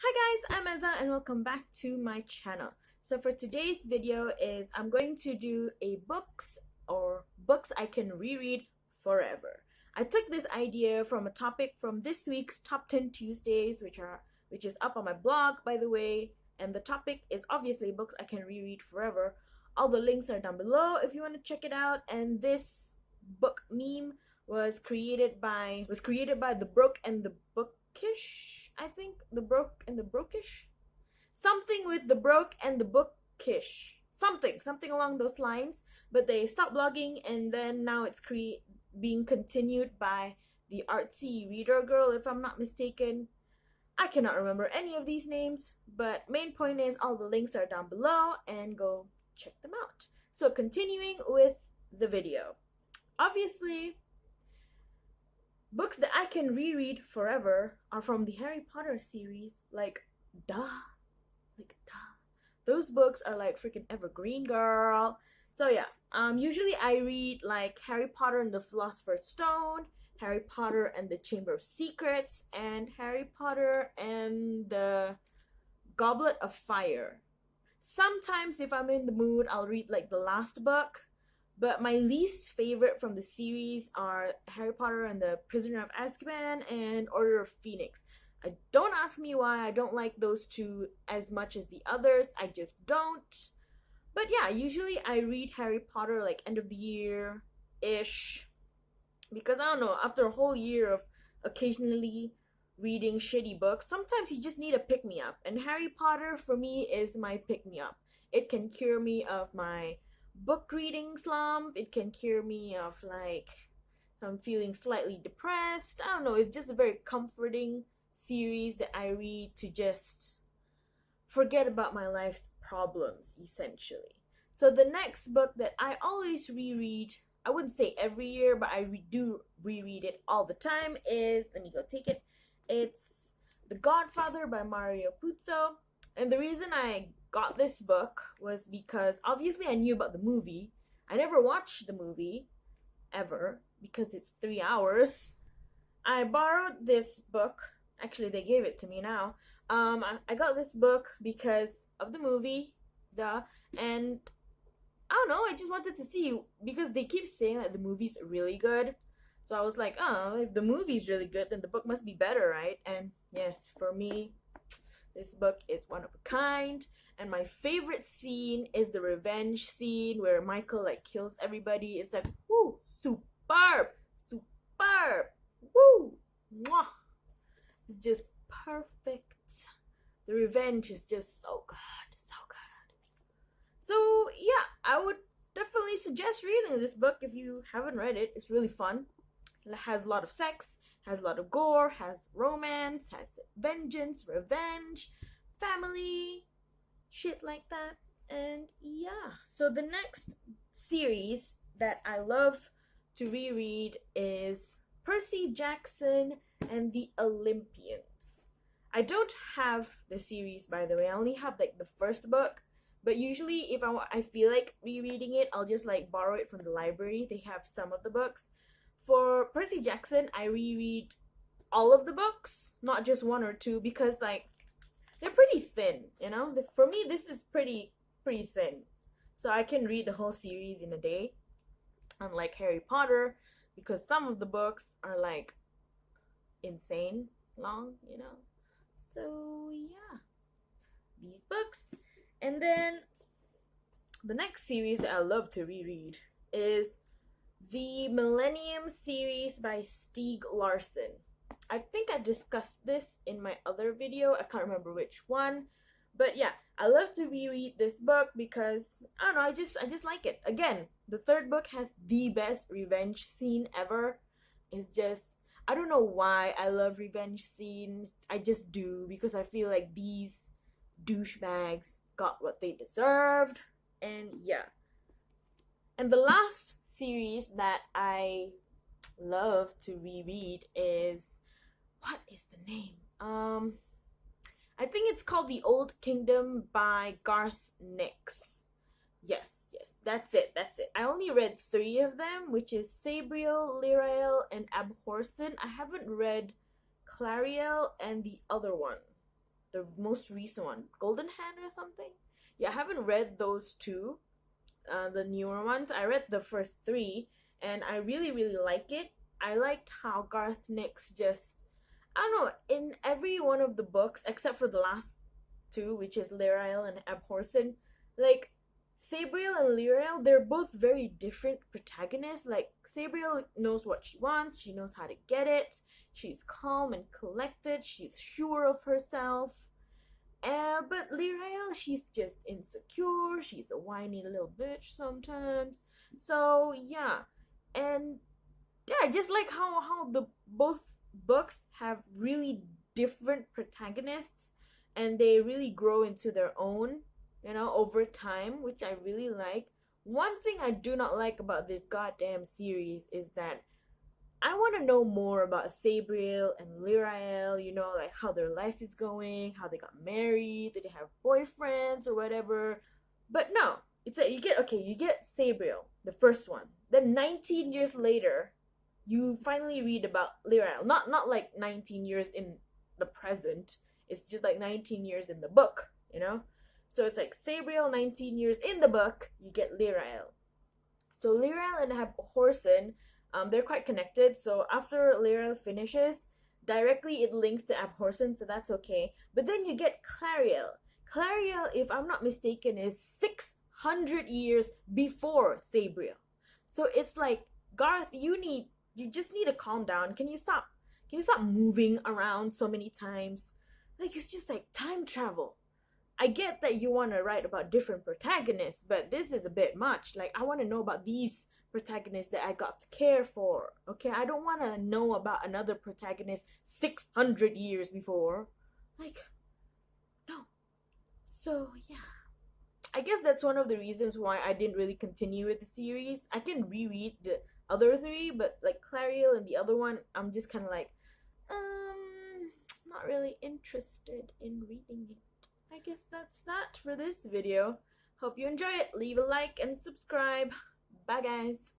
Hi guys, I'm Ezra and welcome back to my channel. So for today's video I'm going to do a books I can reread forever. I took this idea from a topic from this week's Top 10 Tuesdays which is up on my blog, by the way, and the topic is obviously books I can reread forever. All the links are down below if you want to check it out, and this book meme was created by the Broke and the Bookish. I think the Broke and the Brokish, something with the Broke and the Bookish, something along those lines. But they stopped blogging, and then now it's being continued by the Artsy Reader Girl, if I'm not mistaken. I cannot remember any of these names, but main point is all the links are down below and go check them out. So continuing with the video. Obviously, books that I can reread forever are from the Harry Potter series. Like, duh. Those books are like freaking evergreen, girl. So yeah, usually I read like Harry Potter and the Philosopher's Stone, Harry Potter and the Chamber of Secrets, and Harry Potter and the Goblet of Fire. Sometimes if I'm in the mood, I'll read like the last book. But my least favorite from the series are Harry Potter and the Prisoner of Azkaban and Order of Phoenix. Don't ask me why I don't like those two as much as the others. I just don't. But yeah, usually I read Harry Potter like end of the year ish. Because I don't know, after a whole year of occasionally reading shitty books, sometimes you just need a pick me up. And Harry Potter for me is my pick me up. It can cure me of my book reading slump. It can cure me of like if I'm feeling slightly depressed. I don't know, it's just a very comforting series that I read to just forget about my life's problems, essentially. So the next book that I always reread, I wouldn't say every year, but I do reread it all the time, is, let me go take it, it's The Godfather by Mario Puzo. And the reason I got this book was because obviously I knew about the movie. I never watched the movie ever because it's 3 hours. I borrowed this book. Actually, they gave it to me now. I got this book because of the movie, duh. And I don't know, I just wanted to see, because they keep saying that the movie's really good. So I was like, oh, if the movie's really good, then the book must be better, right? And yes, for me, this book is one of a kind. And my favorite scene is the revenge scene where Michael like kills everybody. It's like, woo, superb, superb, woo, mwah. It's just perfect. The revenge is just so good, so good. So yeah, I would definitely suggest reading this book if you haven't read it. It's really fun. It has a lot of sex, has a lot of gore, has romance, has vengeance, revenge, family, shit like that. And yeah, so the next series that I love to reread is Percy Jackson and the Olympians. I don't have the series, by the way. I only have like the first book. But usually if I feel like rereading it, I'll just like borrow it from the library. They have some of the books. For Percy Jackson, I reread all of the books, not just one or two, because like they're pretty thin, you know? For me, this is pretty thin. So I can read the whole series in a day. Unlike Harry Potter, because some of the books are like insane long, you know? So yeah, these books. And then the next series that I love to reread is the Millennium series by Stieg Larsson. I think I discussed this in my other video. I can't remember which one. But yeah, I love to reread this book because I don't know, I just like it. Again, the third book has the best revenge scene ever. It's just, I don't know why I love revenge scenes. I just do, because I feel like these douchebags got what they deserved. And yeah. And the last series that I love to reread is, what is the name? I think it's called The Old Kingdom by Garth Nix. Yes, that's it. I only read 3 of them, which is Sabriel, Lyrael, and Abhorsen. I haven't read Clariel and the other one. the most recent one, Golden Hand or something. Yeah, I haven't read those two, the newer ones. I read the first three, and I really like it. I liked how Garth Nix just, I don't know, in every one of the books except for the last two, which is Lyrael and Abhorsen, like Sabriel and Lyrael, they're both very different protagonists. Like Sabriel knows what she wants, she knows how to get it, she's calm and collected, she's sure of herself. But Lyrael, she's just insecure, she's a whiny little bitch sometimes. So yeah, and yeah, just like how the both books have really different protagonists, and they really grow into their own, over time, which I really like. One thing I do not like about this goddamn series is that I want to know more about Sabriel and Lyrael, like how their life is going, how they got married, did they have boyfriends or whatever. But no, it's that you get Sabriel, the first one. Then 19 years later, you finally read about Lyrael. Not like 19 years in the present. It's just like 19 years in the book. So it's like Sabriel 19 years in the book, you get Lyrael. So Lyrael and Abhorsen, they're quite connected. So after Lyrael finishes, directly it links to Abhorsen, so that's okay. But then you get Clariel. Clariel, if I'm not mistaken, is 600 years before Sabriel. So it's like, Garth, you just need to calm down. Can you stop moving around so many times? Like, it's just like time travel. I get that you want to write about different protagonists, but this is a bit much. Like, I want to know about these protagonists that I got to care for. Okay, I don't want to know about another protagonist 600 years before. Like, no. So yeah, I guess that's one of the reasons why I didn't really continue with the series. I can reread the other three, but like Clariel and the other one, I'm just kind of like, not really interested in reading it. I guess that's that for this video. Hope you enjoy it. Leave a like and subscribe. Bye guys.